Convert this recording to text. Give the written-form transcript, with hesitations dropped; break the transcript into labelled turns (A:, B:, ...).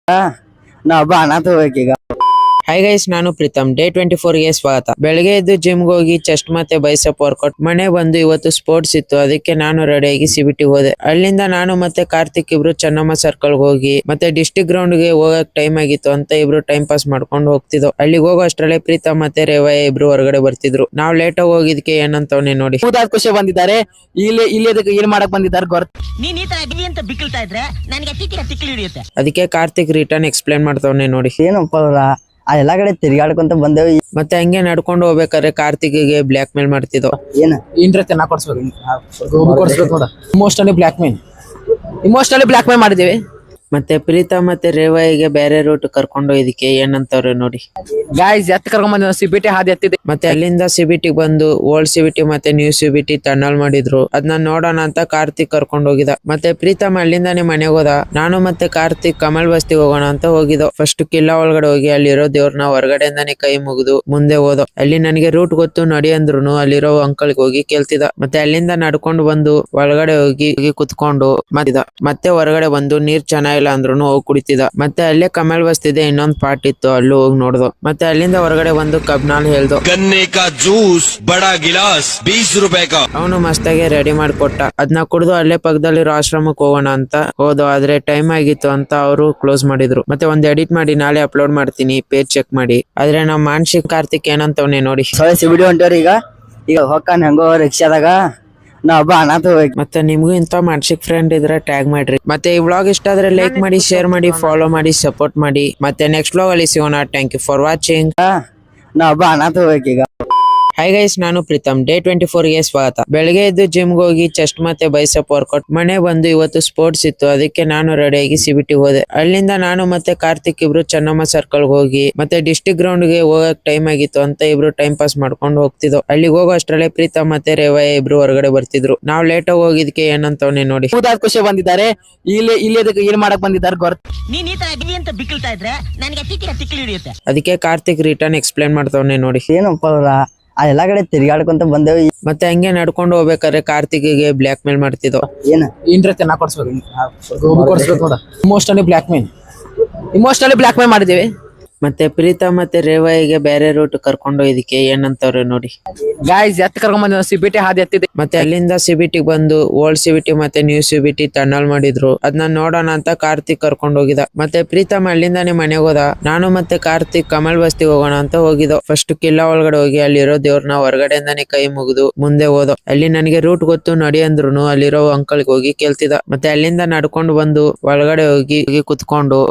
A: ನಾ ಹಬ್ಬ ಅನಾಥ ಹೋಗ್ಬೇಕೀಗ.
B: ಹಾಯ್ ಗೈಸ್, ನಾನು ಪ್ರೀತಮ್. ಡೇ 24ಗೆ ಸ್ವಾಗತ. ಬೆಳಗ್ಗೆ ಎದ್ದು ಜಿಮ್ಗೆ ಹೋಗಿ ಚೆಸ್ಟ್ ಮತ್ತೆ ಬೈಸೆಪ್ ವರ್ಕೌಟ್. ಮನೆ ಬಂದು ಇವತ್ತು ಸ್ಪೋರ್ಟ್ಸ್ ಇತ್ತು, ಅದಕ್ಕೆ ನಾನು ರೆಡಿಯಾಗಿ ಸಿಬಿಟಿ ಹೋದೆ. ಅಲ್ಲಿಂದ ನಾನು ಮತ್ತೆ ಕಾರ್ತಿಕ್ ಇಬ್ರು ಚೆನ್ನಮ್ಮ ಸರ್ಕಲ್ ಹೋಗಿ ಮತ್ತೆ ಡಿಸ್ಟ್ರಿಕ್ಟ್ ಗ್ರೌಂಡ್ ಗೆ ಹೋಗಕ್ ಟೈಮ್ ಆಗಿತ್ತು ಅಂತ ಇಬ್ರು ಟೈಮ್ ಪಾಸ್ ಮಾಡ್ಕೊಂಡು ಹೋಗ್ತಿದ್ವು. ಅಲ್ಲಿಗೆ ಹೋಗೋ ಅಷ್ಟ್ರಲ್ಲೇ ಪ್ರೀತಮ್ ಮತ್ತೆ ರೇವಯ್ಯ ಇಬ್ರು ಹೊರಗಡೆ ಬರ್ತಿದ್ರು. ನಾವ್ ಲೇಟ್ ಆಗಿ ಹೋಗಿದ್ಕೆ ಏನಂತವನೇ ನೋಡಿ.
A: ಖುಷಿ ಬಂದಿದ್ದಾರೆ. ಇಲ್ಲಿ ಏನ್ ಮಾಡಕ್ ಬಂದಿದ್ದಾರೆ
C: ನೀನ್ ಈ ತರ ಬಿಗಿ ಅಂತ ಬಿಕ್ಕಳ್ತಾ ಇದ್ರೆ ನನಗೆ ತಿಕ್ಕಿ ಹಿಡಿಯುತ್ತೆ.
B: ಅದಕ್ಕೆ ಕಾರ್ತಿಕ್ ರಿಟರ್ನ್ ಎಕ್ಸ್ಪ್ಲೇನ್ ಮಾಡ್ತವನೇ ನೋಡಿ.
A: ಏನಪ್ಪ ಆ ಎಲ್ಲಾ ಕಡೆ ತಿರ್ಗಾಡ್ಕೊಂತ ಬಂದೇವು.
B: ಮತ್ತೆ ಹಂಗೆ ನಡ್ಕೊಂಡು ಹೋಗ್ಬೇಕಾದ್ರೆ ಕಾರ್ತಿಕ್ಗೆ ಬ್ಲಾಕ್ ಮೇಲ್ ಮಾಡ್ತಿದ್ವು.
A: ಏನ್ ಕೊಡ್ಸ್ಬೇಕು ನೋಡ. ಇಮೋಷನಲಿ ಬ್ಲಾಕ್ ಮೇಲ್ ಮಾಡಿದೀವಿ.
B: ಮತ್ತೆ ಪ್ರೀತಮ್ ಮತ್ತೆ ರೇವಯ್ಯಗೆ ಬೇರೆ ರೂಟ್ ಕರ್ಕೊಂಡು ಇದಕ್ಕೆ ಏನಂತವ್ರೆ ನೋಡಿ.
A: ಗಾಯ್ಸ್ ಕರ್ಕೊಂಡ್ ಬಂದ ಸಿಬಿಟಿ ಹಾದಿ ಹತ್ತಿದೆ.
B: ಮತ್ತೆ ಅಲ್ಲಿಂದ ಸಿಬಿಟಿ ಬಂದು ಓಲ್ಡ್ ಸಿಬಿಟಿ ಮತ್ತೆ ನ್ಯೂ ಸಿಬಿಟಿ ಟನಲ್ ಮಾಡಿದ್ರು. ಅದನ್ನ ನೋಡೋಣ ಅಂತ ಕಾರ್ತಿಕ್ ಕರ್ಕೊಂಡು ಹೋಗಿದ. ಮತ್ತೆ ಪ್ರೀತಮ್ ಅಲ್ಲಿಂದಾನೆ ಮನೆಗೆ ಹೋದ. ನಾನು ಮತ್ತೆ ಕಾರ್ತಿಕ್ ಕಮಲ್ ಬಸ್ತಿಗೆ ಹೋಗೋಣ ಅಂತ ಹೋಗಿದ್ದೋ. ಫಸ್ಟ್ ಕಿಲ್ಲ ಒಳಗಡೆ ಹೋಗಿ ಅಲ್ಲಿರೋ ದೇವ್ರನ್ನ ಹೊರಗಡೆಯಿಂದಾನೆ ಕೈ ಮುಗಿದು ಮುಂದೆ ಹೋದೋ. ಅಲ್ಲಿ ನನಗೆ ರೂಟ್ ಗೊತ್ತು ನಡಿ ಅಂದ್ರು ಅಲ್ಲಿರೋ ಅಂಕಲ್ಗೆ ಹೋಗಿ ಕೇಳ್ತಿದ. ಮತ್ತೆ ಅಲ್ಲಿಂದ ನಡ್ಕೊಂಡು ಬಂದು ಒಳಗಡೆ ಹೋಗಿ ಕುತ್ಕೊಂಡು ಮತ್ತೆ ಹೊರಗಡೆ ಬಂದು ನೀರ್ ಚೆನ್ನಾಗಿಲ್ಲ ಅಂದ್ರು ಹೋಗಿ ಕುಡಿತಿದ. ಮತ್ತೆ ಅಲ್ಲೇ ಕಮಲ್ ಬಸ್ತಿದೆ ಇನ್ನೊಂದ್ ಪಾರ್ಟ್ ಇತ್ತು, ಅಲ್ಲೂ ಹೋಗಿ ನೋಡ್ದು. ಮತ್ತೆ ಅಲ್ಲಿಂದ ಹೊರಗಡೆ ಬಂದು ಕಬ್ನಾಲ್ ಹೇಳ್ದು
D: ಗನ್ನೆ ಕಾ ಜ್ಯೂಸ್ ಬಡಾ ಗಿಲಾಸ್ 20 ರೂಪಾಯಿ ಕಾ.
B: ಅವನು ಮಸ್ತಾಗೆ ರೆಡಿ ಮಾಡ್ಕೊಟ್ಟ. ಅದನ್ನ ಕುಡ್ದು ಅಲ್ಲೇ ಪಕ್ಕದಲ್ಲಿರೋ ಆಶ್ರಮಕ್ಕೆ ಹೋಗೋಣ ಅಂತ ಹೋದೋ. ಆದ್ರೆ ಟೈಮ್ ಆಗಿತ್ತು ಅಂತ ಅವರು ಕ್ಲೋಸ್ ಮಾಡಿದ್ರು. ಮತ್ತೆ ಒಂದ್ ಎಡಿಟ್ ಮಾಡಿ ನಾಳೆ ಅಪ್ಲೋಡ್ ಮಾಡ್ತೀನಿ, ಪೇಜ್ ಚೆಕ್ ಮಾಡಿ. ಆದ್ರೆ ನಾವ್ ಮಾನಸಿಕ್ ಕಾರ್ತಿಕ್ ಏನಂತವನೇ ನೋಡಿ.
A: ಸಿಬಿಡಿ ಹೊಂಟವ್ರಿ. ಈಗ ಹೊಕ್ಕಾನ ಹೆಂಗೋ ರಿಕ್ಷಾದಾಗ ನಾ ಹಬ್ಬ ಅನಾಥ ಹೋಗ್ಬೇಕು.
B: ಮತ್ತೆ ನಿಮ್ಗೂ ಇಂತ ಮಾನಸಿಕ್ ಫ್ರೆಂಡ್ ಇದ್ರೆ ಟ್ಯಾಗ್ ಮಾಡ್ರಿ. ಮತ್ತೆ ಈ ವ್ಲಾಗ್ ಇಷ್ಟ ಆದ್ರೆ ಲೈಕ್ ಮಾಡಿ, ಶೇರ್ ಮಾಡಿ, ಫಾಲೋ ಮಾಡಿ, ಸಪೋರ್ಟ್ ಮಾಡಿ. ಮತ್ತೆ ನೆಕ್ಸ್ಟ್ ವ್ಲಾಗ್ ಅಲ್ಲಿ ಸಿಗೋಣ. Thank you for watching.
A: ನಾ ಹಬ್ಬ ಅನಾಥ ಹೋಗ್ಬೇಕೀಗ.
B: ಹಾಯ್ ಗೈಸ್, ನಾನು ಪ್ರೀತಮ್. ಡೇ 24ಗೆ ಸ್ವಾಗತ. ಬೆಳಗ್ಗೆ ಎದ್ದು ಜಿಮ್ಗೆ ಹೋಗಿ ಚೆಸ್ಟ್ ಮತ್ತೆ ಬೈಸೆಪ್ ವರ್ಕೌಟ್. ಮನೆ ಬಂದು ಇವತ್ತು ಸ್ಪೋರ್ಟ್ಸ್ ಇತ್ತು, ಅದಕ್ಕೆ ನಾನು ರೆಡಿಯಾಗಿ ಸಿಬಿಟಿ ಹೋದೆ. ಅಲ್ಲಿಂದ ನಾನು ಮತ್ತೆ ಕಾರ್ತಿಕ್ ಇಬ್ರು ಚೆನ್ನಮ್ಮ ಸರ್ಕಲ್ ಹೋಗಿ ಮತ್ತೆ ಡಿಸ್ಟ್ರಿಕ್ಟ್ ಗ್ರೌಂಡ್ ಗೆ ಹೋಗಕ್ ಟೈಮ್ ಆಗಿತ್ತು ಅಂತ ಇಬ್ರು ಟೈಮ್ ಪಾಸ್ ಮಾಡ್ಕೊಂಡು ಹೋಗ್ತಿದ್ವು. ಅಲ್ಲಿಗೆ ಹೋಗೋ ಅಷ್ಟ್ರಲ್ಲೇ ಪ್ರೀತಮ್ ಮತ್ತೆ ರೇವಯ್ಯ ಇಬ್ರು ಹೊರಗಡೆ ಬರ್ತಿದ್ರು. ನಾವ್ ಲೇಟ್ ಆಗಿ ಹೋಗಿದ್ಕೆ ಏನಂತವನೇ ನೋಡಿ.
A: ಖುಷಿ ಬಂದಿದ್ದಾರೆ. ಇಲ್ಲಿ ಏನ್ ಮಾಡಕ್ ಬಂದಿದ್ದಾರೆ
C: ನೀನ್ ಈ ತರ ಬಿಗಿ ಅಂತ ಬಿಕ್ಕಳ್ತಾ ಇದ್ರೆ ನನಗೆ ತಿಕ್ಕಿ ಹಿಡಿಯುತ್ತೆ.
B: ಅದಕ್ಕೆ ಕಾರ್ತಿಕ್ ರಿಟರ್ನ್ ಎಕ್ಸ್ಪ್ಲೇನ್ ಮಾಡ್ತವನೇ ನೋಡಿ.
A: ಏನಪ್ಪ ಆ ಎಲ್ಲಾ ಕಡೆ ತಿರ್ಗಾಡ್ಕೊಂತ ಬಂದೇವು.
B: ಮತ್ತೆ ಹಂಗೆ ನಡ್ಕೊಂಡು ಹೋಗ್ಬೇಕಾದ್ರೆ ಕಾರ್ತಿಕ್ಗೆ ಬ್ಲಾಕ್ ಮೇಲ್ ಮಾಡ್ತಿದ್ವು.
A: ಏನ್ ಕೊಡ್ಸ್ಬೇಕು ನೋಡ. ಇಮೋಷನಲಿ ಬ್ಲಾಕ್ ಮೇಲ್ ಮಾಡಿದೀವಿ.
B: ಮತ್ತೆ ಪ್ರೀತಮ್ ಮತ್ತೆ ರೇವಯ್ಯಗೆ ಬೇರೆ ರೂಟ್ ಕರ್ಕೊಂಡು ಇದಕ್ಕೆ ಏನಂತವ್ರೆ ನೋಡಿ.
A: ಗಾಯ್ಸ್ ಕರ್ಕೊಂಡ್ ಬಂದ ಸಿಬಿಟಿ ಹಾದಿ ಹತ್ತಿದೆ.
B: ಮತ್ತೆ ಅಲ್ಲಿಂದ ಸಿಬಿಟಿ ಬಂದು ಓಲ್ಡ್ ಸಿಬಿಟಿ ಮತ್ತೆ ನ್ಯೂ ಸಿಬಿಟಿ ಟನಲ್ ಮಾಡಿದ್ರು. ಅದನ್ನ ನೋಡೋಣ ಅಂತ ಕಾರ್ತಿಕ್ ಕರ್ಕೊಂಡು ಹೋಗಿದ. ಮತ್ತೆ ಪ್ರೀತಮ್ ಅಲ್ಲಿಂದಾನೆ ಮನೆಗೆ ಹೋದ. ನಾನು ಮತ್ತೆ ಕಾರ್ತಿಕ್ ಕಮಲ್ ಬಸ್ತಿಗೆ ಹೋಗೋಣ ಅಂತ ಹೋಗಿದ್ದೋ. ಫಸ್ಟ್ ಕಿಲ್ಲ ಒಳಗಡೆ ಹೋಗಿ ಅಲ್ಲಿರೋ ದೇವ್ರನ್ನ ಹೊರಗಡೆಯಿಂದಾನೆ ಕೈ ಮುಗಿದು ಮುಂದೆ ಹೋದೋ. ಅಲ್ಲಿ ನನಗೆ ರೂಟ್ ಗೊತ್ತು ನಡಿ ಅಂದ್ರು ಅಲ್ಲಿರೋ ಅಂಕಲ್ಗೆ ಹೋಗಿ ಕೇಳ್ತಿದ. ಮತ್ತೆ ಅಲ್ಲಿಂದ ನಡ್ಕೊಂಡು ಬಂದು ಒಳಗಡೆ ಹೋಗಿ ಕುತ್ಕೊಂಡು